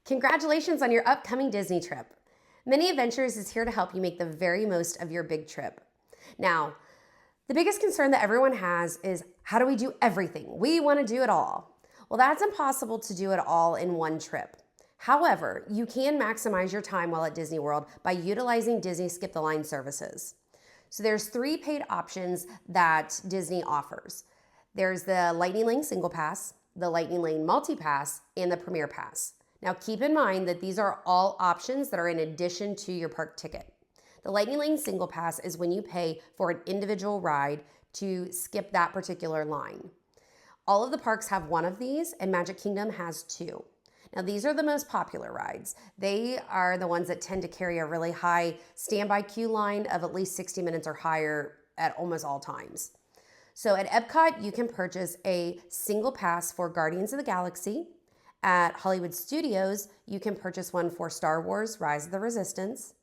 Congratulations on your upcoming Disney trip. Mini Adventures is here to help you make the very most of your big trip. Now, the biggest concern that everyone has is how do we do everything? We want to do it all. Well, that's impossible to do it all in one trip. However, you can maximize your time while at Disney World by utilizing Disney Skip the Line services. So there's 3 paid options that Disney offers. There's the Lightning Lane Single Pass, the Lightning Lane Multi Pass, and the Premier Pass. Now keep in mind that these are all options that are in addition to your park ticket. The Lightning Lane Single Pass is when you pay for an individual ride to skip that particular line. All of the parks have one of these, and Magic Kingdom has 2. Now these are the most popular rides. They are the ones that tend to carry a really high standby queue line of at least 60 minutes or higher at almost all times. So at Epcot, you can purchase a single pass for Guardians of the Galaxy. At Hollywood Studios, you can purchase one for Star Wars: Rise of the Resistance.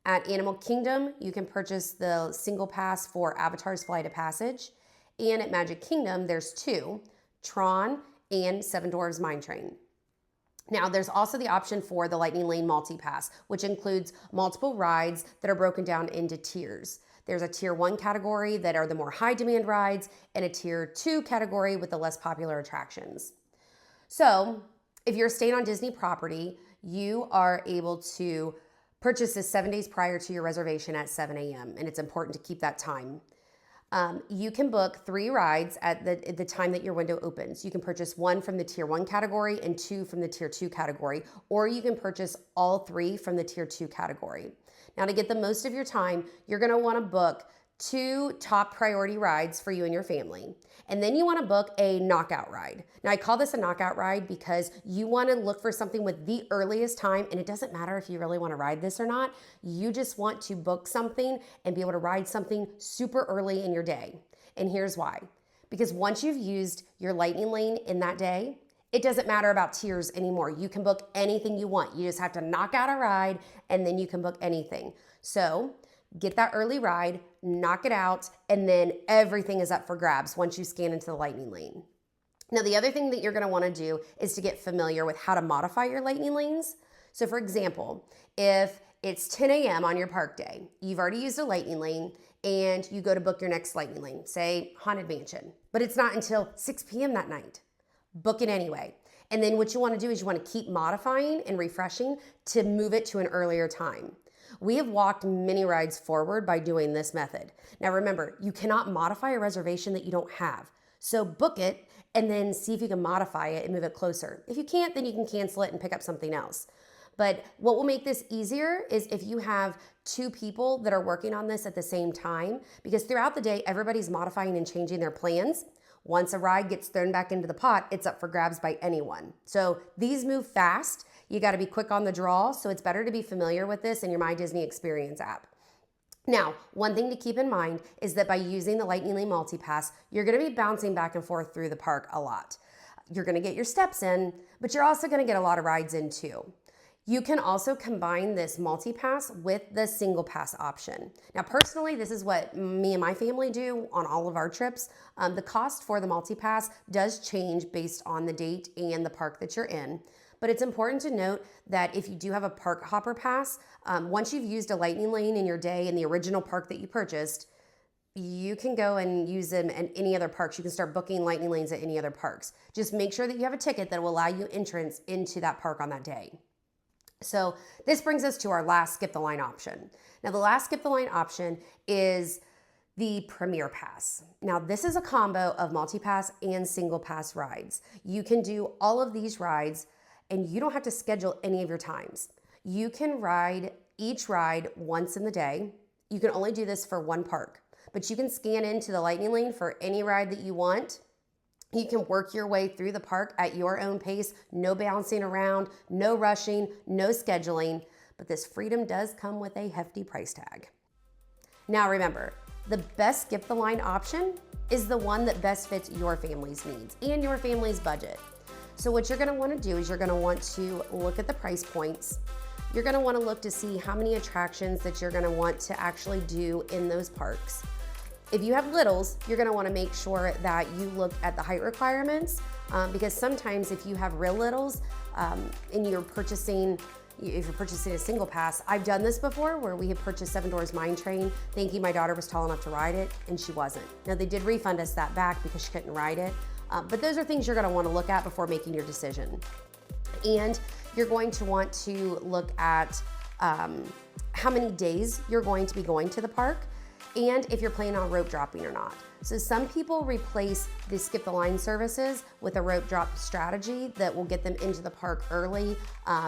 At Animal Kingdom, you can purchase the single pass for Avatar's Flight of Passage. And at Magic Kingdom, there's 2, Tron and Seven Dwarfs Mine Train. Now, there's also the option for the Lightning Lane Multi-Pass, which includes multiple rides that are broken down into tiers. There's a Tier 1 category that are the more high-demand rides, and a Tier 2 category with the less popular attractions. So, if you're staying on Disney property, you are able to purchase this 7 days prior to your reservation at 7 a.m., and it's important to keep that time. You can book 3 rides at the time that your window opens. You can purchase 1 from the Tier 1 category and 2 from the Tier 2 category, or you can purchase all 3 from the Tier 2 category. Now, to get the most of your time, you're going to want to book 2 top priority rides for you and your family. And then you want to book a knockout ride. Now, I call this a knockout ride because you want to look for something with the earliest time, and it doesn't matter if you really want to ride this or not. You just want to book something and be able to ride something super early in your day. And here's why. Because once you've used your Lightning Lane in that day, it doesn't matter about tiers anymore. You can book anything you want. You just have to knock out a ride, and then you can book anything. So get that early ride, knock it out, and then everything is up for grabs once you scan into the Lightning Lane. Now, the other thing that you're going to want to do is to get familiar with how to modify your Lightning Lanes. So for example, if it's 10 a.m. on your park day, you've already used a Lightning Lane, and you go to book your next Lightning Lane, say Haunted Mansion, but it's not until 6 p.m. that night. Book it anyway. And then what you want to do is you want to keep modifying and refreshing to move it to an earlier time. We have walked many rides forward by doing this method. Now remember, you cannot modify a reservation that you don't have. So book it and then see if you can modify it and move it closer. If you can't, then you can cancel it and pick up something else. But what will make this easier is if you have 2 people that are working on this at the same time, because throughout the day, everybody's modifying and changing their plans. Once a ride gets thrown back into the pot, it's up for grabs by anyone. So these move fast. You got to be quick on the draw, so it's better to be familiar with this in your My Disney Experience app. Now, one thing to keep in mind is that by using the Lightning Lane Multi-Pass, you're going to be bouncing back and forth through the park a lot. You're going to get your steps in, but you're also going to get a lot of rides in too. You can also combine this multi-pass with the single pass option. Now, personally, this is what me and my family do on all of our trips. The cost for the multi-pass does change based on the date and the park that you're in. But it's important to note that if you do have a park hopper pass, once you've used a Lightning Lane in your day in the original park that you purchased, you can go and use them at any other parks. You can start booking Lightning Lanes at any other parks. Just make sure that you have a ticket that will allow you entrance into that park on that day. So this brings us to our last Skip the Line option. Now, the last Skip the Line option is the Premier Pass. Now, this is a combo of multi-pass and single pass rides. You can do all of these rides, and you don't have to schedule any of your times. You can ride each ride once in the day. You can only do this for one park, but you can scan into the Lightning Lane for any ride that you want. You can work your way through the park at your own pace, no bouncing around, no rushing, no scheduling, but this freedom does come with a hefty price tag. Now remember, the best Skip the Line option is the one that best fits your family's needs and your family's budget. So what you're going to want to do is you're going to want to look at the price points. You're going to want to look to see how many attractions that you're going to want to actually do in those parks. If you have littles, you're gonna wanna make sure that you look at the height requirements because sometimes if you have real littles and if you're purchasing a single pass, I've done this before where we had purchased Seven Doors Mine Train thinking my daughter was tall enough to ride it, and she wasn't. Now they did refund us that back because she couldn't ride it, but those are things you're gonna wanna look at before making your decision. And you're going to want to look at how many days you're going to be going to the park and if you're planning on rope dropping or not. So some people replace the skip the line services with a rope drop strategy that will get them into the park early.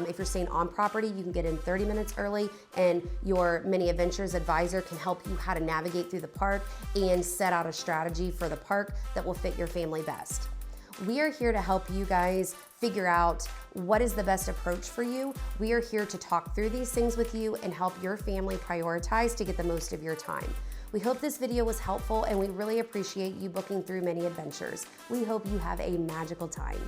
If you're staying on property, you can get in 30 minutes early, and your Mini Adventures advisor can help you how to navigate through the park and set out a strategy for the park that will fit your family best. We are here to help you guys figure out what is the best approach for you. We are here to talk through these things with you and help your family prioritize to get the most of your time. We hope this video was helpful, and we really appreciate you booking through Mini Adventures. We hope you have a magical time.